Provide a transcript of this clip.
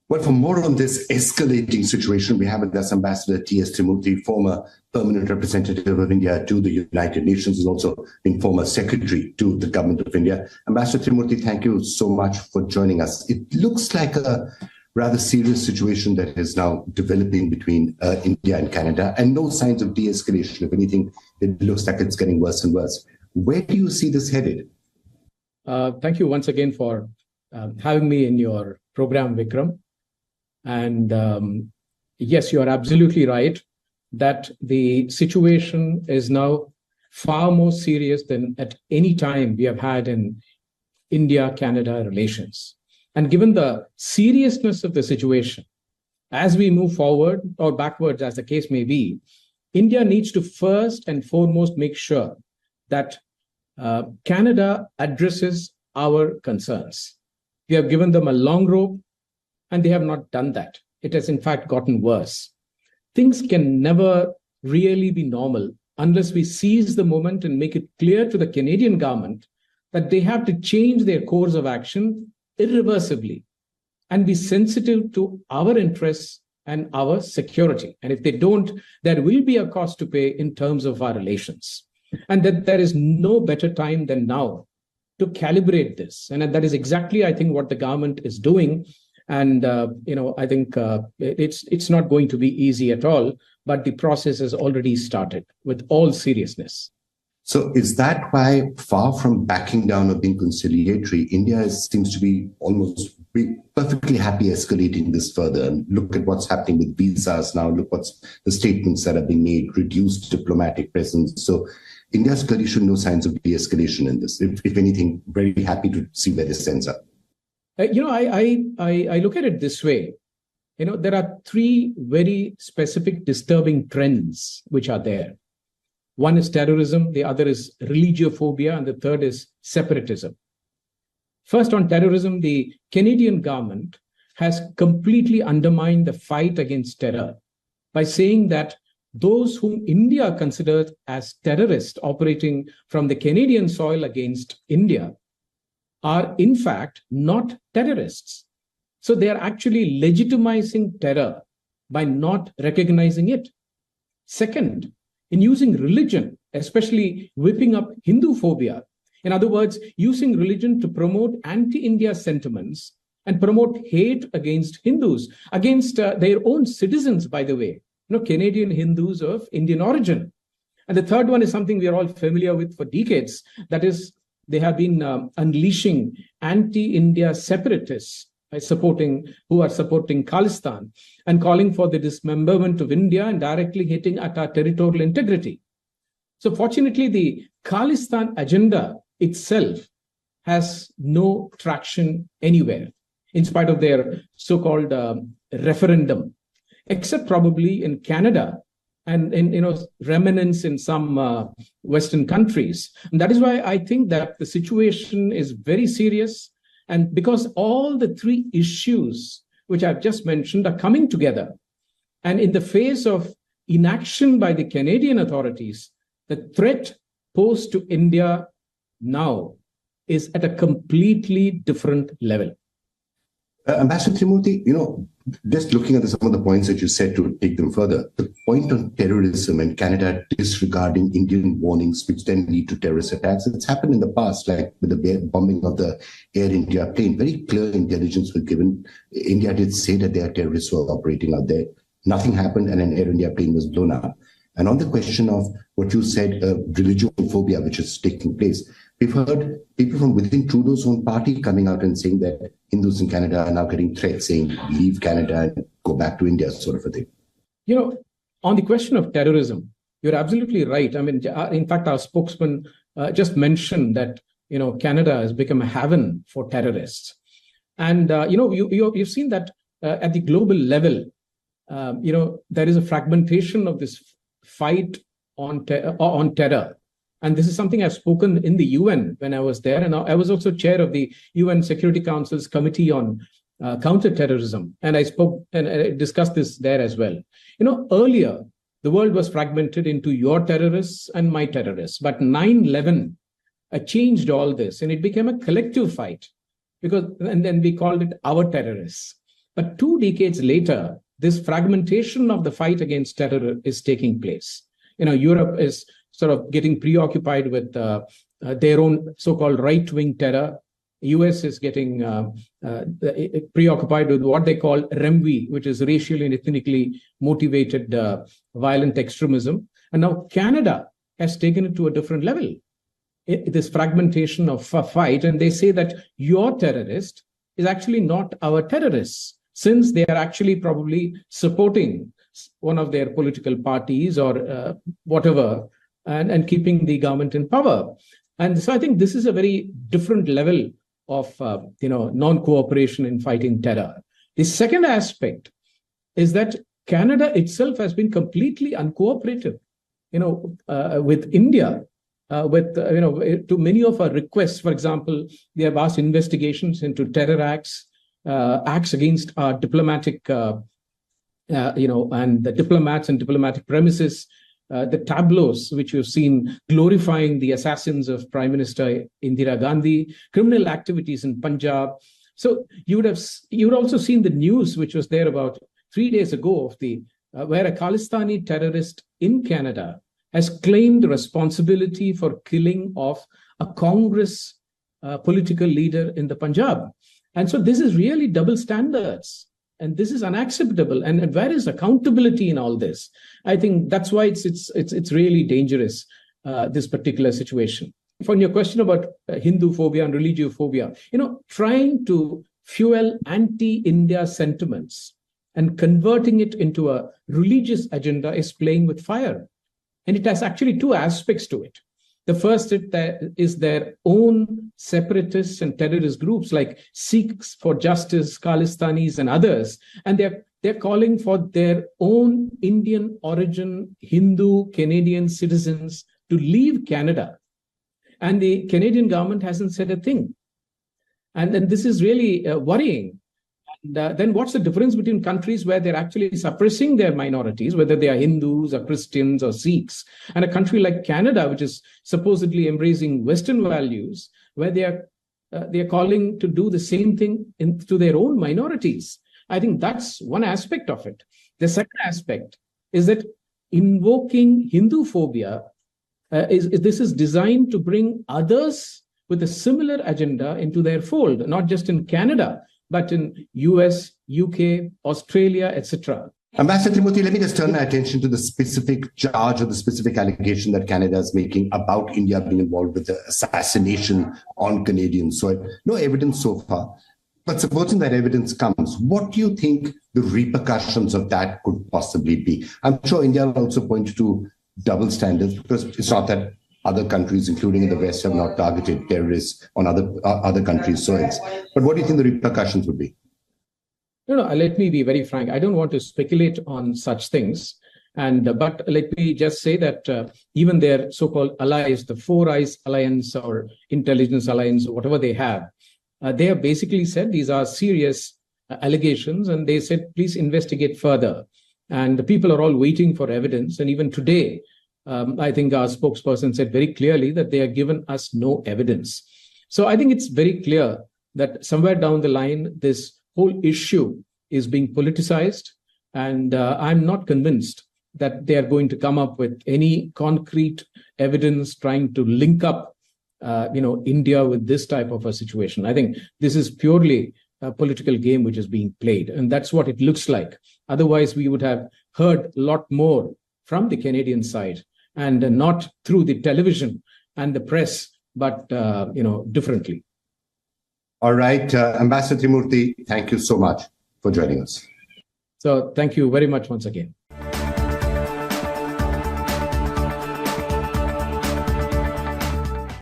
Well, for more on this escalating situation, we have with us Ambassador T.S. Timothy, former permanent representative of India to the United Nations, and also been former secretary to the government of India. Ambassador Timothy, thank you so much for joining us. It looks like a rather serious situation that is now developing between India and Canada, and no signs of de-escalation. If anything, it looks like it's getting worse and worse. Where do you see this headed? Thank you once again for having me in your program, Vikram. And yes, you are absolutely right that the situation is now far more serious than at any time we have had in India-Canada relations. And given the seriousness of the situation, as we move forward or backwards, as the case may be, India needs to first and foremost make sure that Canada addresses our concerns. We have given them a long rope, and they have not done that. It has, in fact, gotten worse. Things can never really be normal unless we seize the moment and make it clear to the Canadian government that they have to change their course of action irreversibly and be sensitive to our interests and our security. And if they don't, there will be a cost to pay in terms of our relations. And that there is no better time than now to calibrate this. And that is exactly, I think, what the government is doing. And, I think it's not going to be easy at all, but the process has already started with all seriousness. So is that why, far from backing down or being conciliatory, India seems to be almost perfectly happy escalating this further? And look at what's happening with visas now. Look what's the statements that are being made, reduced diplomatic presence. So India's clearly showing no signs of de-escalation in this. If anything, very happy to see where this ends up. I look at it this way. There are three very specific disturbing trends which are there. One is terrorism, the other is religiophobia, and the third is separatism. First, on terrorism, the Canadian government has completely undermined the fight against terror by saying that those whom India considers as terrorists operating from the Canadian soil against India are in fact not terrorists. So they are actually legitimizing terror by not recognizing it. Second, in using religion, especially whipping up Hindu phobia, in other words, using religion to promote anti-India sentiments and promote hate against Hindus, against their own citizens, by the way, Canadian Hindus of Indian origin. And the third one is something we are all familiar with for decades. That is, they have been unleashing anti-India separatists who are supporting Khalistani and calling for the dismemberment of India and directly hitting at our territorial integrity. So fortunately, the Khalistani agenda itself has no traction anywhere, in spite of their so-called referendum, except probably in Canada and in remnants in some Western countries. And that is why I think that the situation is very serious. And because all the three issues which I've just mentioned are coming together, and in the face of inaction by the Canadian authorities, the threat posed to India now is at a completely different level. Ambassador Timothy, just looking at some of the points that you said to take them further, the point on terrorism and Canada disregarding Indian warnings, which then lead to terrorist attacks, it's happened in the past, like with the bombing of the Air India plane. Very clear intelligence was given. India did say that their terrorists were operating out there. Nothing happened, and an Air India plane was blown up. And on the question of what you said, religiophobia, which is taking place, we've heard people from within Trudeau's own party coming out and saying that Hindus in Canada are now getting threats, saying leave Canada and go back to India, sort of a thing. On the question of terrorism, you're absolutely right. I mean, in fact, our spokesman just mentioned that, Canada has become a haven for terrorists. And, you've seen that at the global level, there is a fragmentation of this fight on terror. And this is something I've spoken in the UN when I was there. And I was also chair of the UN Security Council's Committee on Counterterrorism. And I spoke and I discussed this there as well. Earlier, the world was fragmented into your terrorists and my terrorists. But 9/11 changed all this, and it became a collective fight, and then we called it our terrorists. But 2 decades later, this fragmentation of the fight against terror is taking place. Europe is sort of getting preoccupied with their own so-called right-wing terror. US is getting preoccupied with what they call REMV, which is racially and ethnically motivated violent extremism. And now Canada has taken it to a different level. This fragmentation of fight, and they say that your terrorist is actually not our terrorists, since they are actually probably supporting one of their political parties or whatever, and keeping the government in power. And so I think this is a very different level of non-cooperation in fighting terror. The second aspect is that Canada itself has been completely uncooperative, with India. To many of our requests, for example, they have asked investigations into terror acts, acts against our diplomatic, and the diplomats and diplomatic premises, the tableaus which you've seen glorifying the assassins of Prime Minister Indira Gandhi, criminal activities in Punjab. So you would also seen the news which was there about 3 days ago of where a Khalistani terrorist in Canada has claimed responsibility for killing of a Congress political leader in the Punjab. And so this is really double standards, and this is unacceptable. And where is accountability in all this? I think that's why it's really dangerous, this particular situation. On your question about Hindu phobia and religiophobia, trying to fuel anti-India sentiments and converting it into a religious agenda is playing with fire. And it has actually 2 aspects to it. The first is their own separatists and terrorist groups like Sikhs for Justice, Khalistanis, and others. And they're calling for their own Indian origin Hindu Canadian citizens to leave Canada. And the Canadian government hasn't said a thing. And then this is really worrying. Then what's the difference between countries where they're actually suppressing their minorities, whether they are Hindus or Christians or Sikhs, and a country like Canada, which is supposedly embracing Western values, where they are calling to do the same thing to their own minorities? I think that's one aspect of it. The second aspect is that invoking Hindu phobia this is designed to bring others with a similar agenda into their fold, not just in Canada, but in US, UK, Australia, etc. Ambassador Trimurti, let me just turn my attention to the specific charge or the specific allegation that Canada is making about India being involved with the assassination on Canadians. So no evidence so far. But supposing that evidence comes, what do you think the repercussions of that could possibly be? I'm sure India will also point to double standards, because it's not that other countries, including in the West, have not targeted terrorists on other countries' soils. But what do you think the repercussions would be? No, let me be very frank. I don't want to speculate on such things. But let me just say that even their so-called allies, the Four Eyes Alliance or Intelligence Alliance, whatever they have basically said these are serious allegations, and they said, please investigate further. And the people are all waiting for evidence. And even today, I think our spokesperson said very clearly that they have given us no evidence. So I think it's very clear that somewhere down the line, this whole issue is being politicized. And I'm not convinced that they are going to come up with any concrete evidence trying to link up, India with this type of a situation. I think this is purely a political game which is being played. And that's what it looks like. Otherwise, we would have heard a lot more from the Canadian side, and not through the television and the press, but, differently. All right. Ambassador Trimurti, thank you so much for joining us. So thank you very much once again.